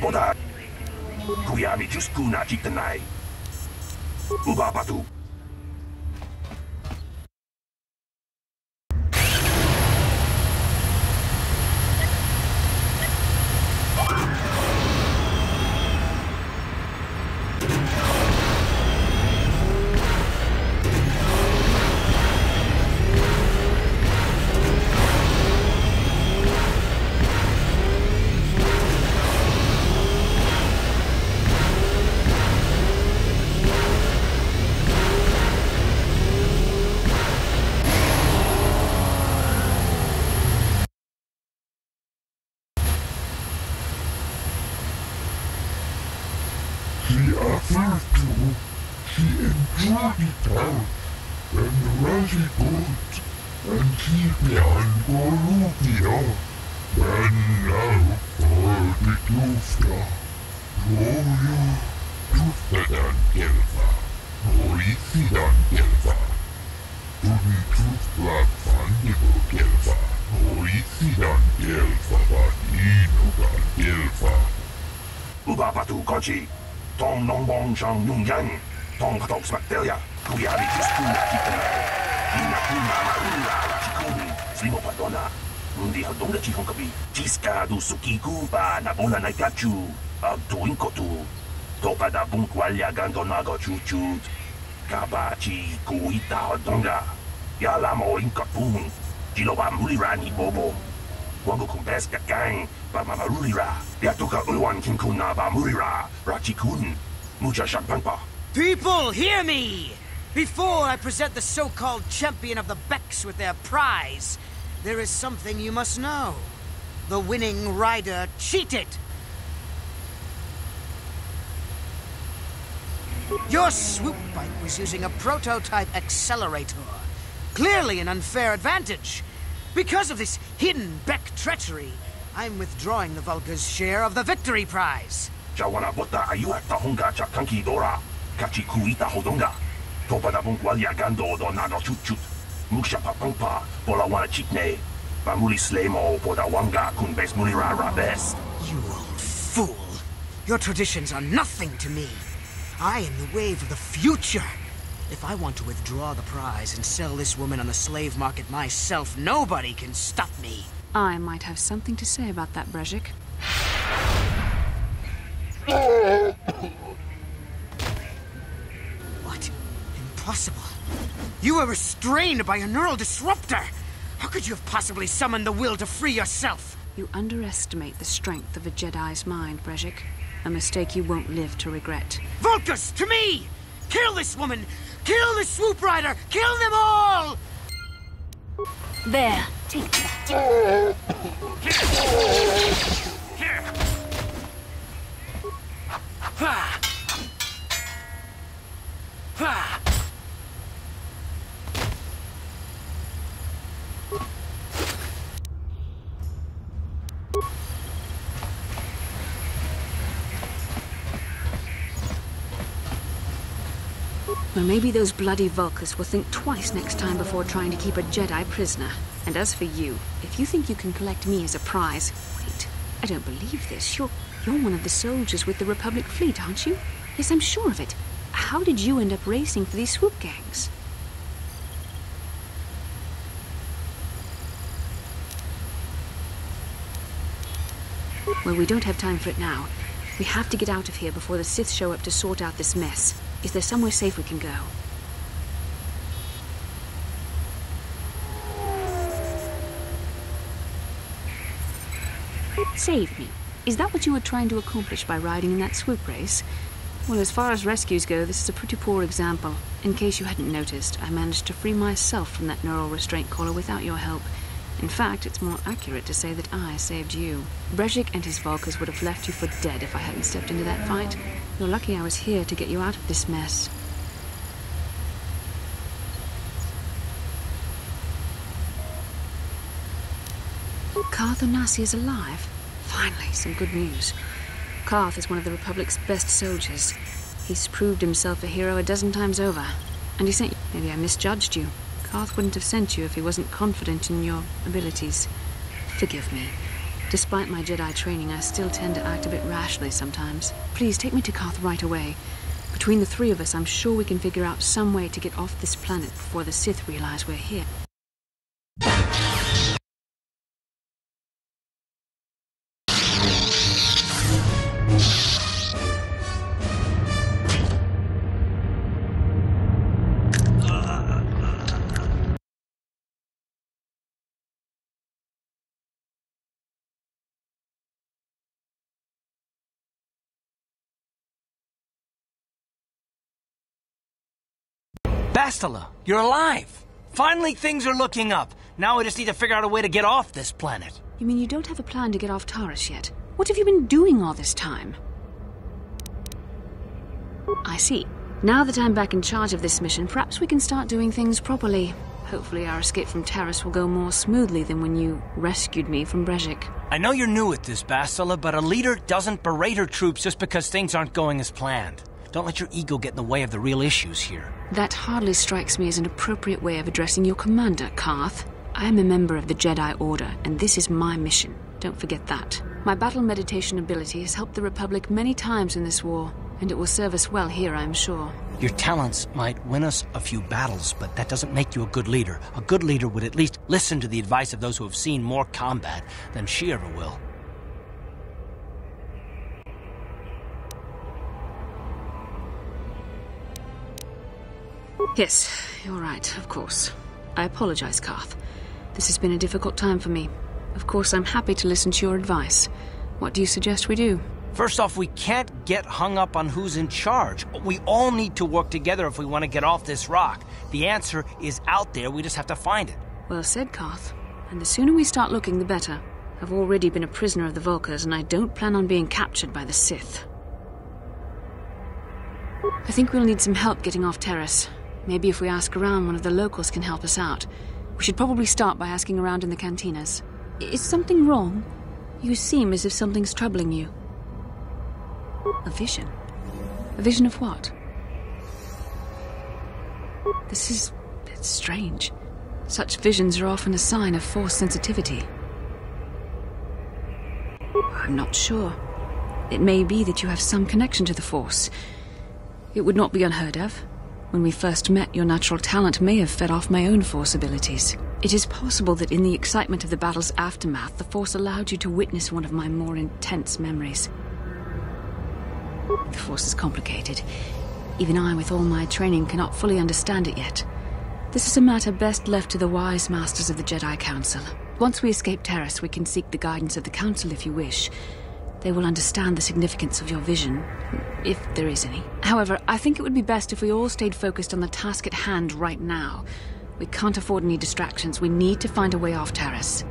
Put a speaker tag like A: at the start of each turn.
A: boda. Kuyami jusku na chitanai. Ubapatu.
B: She offered to, she enjoyed it out, and Razi good, and she behind Bolivia, and now for the Tufta, Royo, Tuftadan Gelva, Norisidan Gelva, Tuni Tufta Fandigo Gelva, Norisidan Gelva, Inogan Gelva.
A: Ubapatu Kochi. Tom Nongbong Shang Yung Yang, Tom Katok Smaktelia, Kuyami Jiskuna Chitanai, Inakuna Marula Chikun, Slimo Padona, Mundi Hadonga Chihonkabi, Jiska du Sukiku ba Nabola Naikachu, Tuinkotu, Topa da Bunkwalya Gandonago Chuchut, Kabachi Kuita Hadonga, Yalamo Inkapun, Jiloba Mulirani Bobo. Wango kumbes kakang ba mamarulira. Yatuka ulwan kinkuna ba murira. Rachikun. Mucha shakpangpa.
C: People, hear me! Before I present the so-called champion of the Becks with their prize, there is something you must know. The winning rider cheated. Your swoop bike was using a prototype accelerator. Clearly an unfair advantage. Because of this hidden Beck treachery, I'm withdrawing the Vulca's share of the victory prize.
A: Jawana bota ayuata honga chakanki dora. Kachi kuita hodonga. Topa da bunkwalya gando do nano chutchut. Musha papangpa bola wana chitne. Bamuli slemo boda wanga kunbes mulira rabes.
C: You old fool. Your traditions are nothing to me. I am the wave of the future. If I want to withdraw the prize and sell this woman on the slave market myself, nobody can stop me.
D: I might have something to say about that, Brejik.
C: What? Impossible. You were restrained by a neural disruptor. How could you have possibly summoned the will to free yourself?
D: You underestimate the strength of a Jedi's mind, Brejik. A mistake you won't live to regret.
C: Vulcus, to me! Kill this woman! Kill the swoop rider! Kill them all!
D: There, take that. Well, maybe those bloody Vulcans will think twice next time before trying to keep a Jedi prisoner. And as for you, if you think you can collect me as a prize... Wait, I don't believe this. You're one of the soldiers with the Republic fleet, aren't you? Yes, I'm sure of it. How did you end up racing for these swoop gangs? Well, we don't have time for it now. We have to get out of here before the Sith show up to sort out this mess. Is there somewhere safe we can go? Save me. Is that what you were trying to accomplish by riding in that swoop race? Well, as far as rescues go, this is a pretty poor example. In case you hadn't noticed, I managed to free myself from that neural restraint collar without your help. In fact, it's more accurate to say that I saved you. Brejik and his Vulcans would have left you for dead if I hadn't stepped into that fight. You're lucky I was here to get you out of this mess. Carth Onasi is alive. Finally, some good news. Carth is one of the Republic's best soldiers. He's proved himself a hero a dozen times over. And he sent you. Maybe I misjudged you. Carth wouldn't have sent you if he wasn't confident in your abilities. Forgive me. Despite my Jedi training, I still tend to act a bit rashly sometimes. Please, take me to Koth right away. Between the three of us, I'm sure we can figure out some way to get off this planet before the Sith realize we're here.
E: Bastila, you're alive! Finally, things are looking up. Now we just need to figure out a way to get off this planet.
D: You mean you don't have a plan to get off Taris yet? What have you been doing all this time? I see. Now that I'm back in charge of this mission, perhaps we can start doing things properly. Hopefully our escape from Taris will go more smoothly than when you rescued me from Brejik.
E: I know you're new at this, Bastila, but a leader doesn't berate her troops just because things aren't going as planned. Don't let your ego get in the way of the real issues here.
D: That hardly strikes me as an appropriate way of addressing your commander, Koth. I am a member of the Jedi Order, and this is my mission. Don't forget that. My battle meditation ability has helped the Republic many times in this war, and it will serve us well here, I'm sure.
E: Your talents might win us a few battles, but that doesn't make you a good leader. A good leader would at least listen to the advice of those who have seen more combat than she ever will.
D: Yes, you're right, of course. I apologize, Koth. This has been a difficult time for me. Of course, I'm happy to listen to your advice. What do you suggest we do?
E: First off, we can't get hung up on who's in charge. We all need to work together if we want to get off this rock. The answer is out there, we just have to find it.
D: Well said, Koth. And the sooner we start looking, the better. I've already been a prisoner of the Vulkars, and I don't plan on being captured by the Sith. I think we'll need some help getting off Taris. Maybe if we ask around, one of the locals can help us out. We should probably start by asking around in the cantinas. Is something wrong? You seem as if something's troubling you. A vision? A vision of what? This is a bit strange. Such visions are often a sign of Force sensitivity. I'm not sure. It may be that you have some connection to the Force. It would not be unheard of. When we first met, your natural talent may have fed off my own Force abilities. It is possible that in the excitement of the battle's aftermath, the Force allowed you to witness one of my more intense memories. The Force is complicated. Even I, with all my training, cannot fully understand it yet. This is a matter best left to the wise masters of the Jedi Council. Once we escape Taris, we can seek the guidance of the Council if you wish. They will understand the significance of your vision, if there is any. However, I think it would be best if we all stayed focused on the task at hand right now. We can't afford any distractions. We need to find a way off Taris.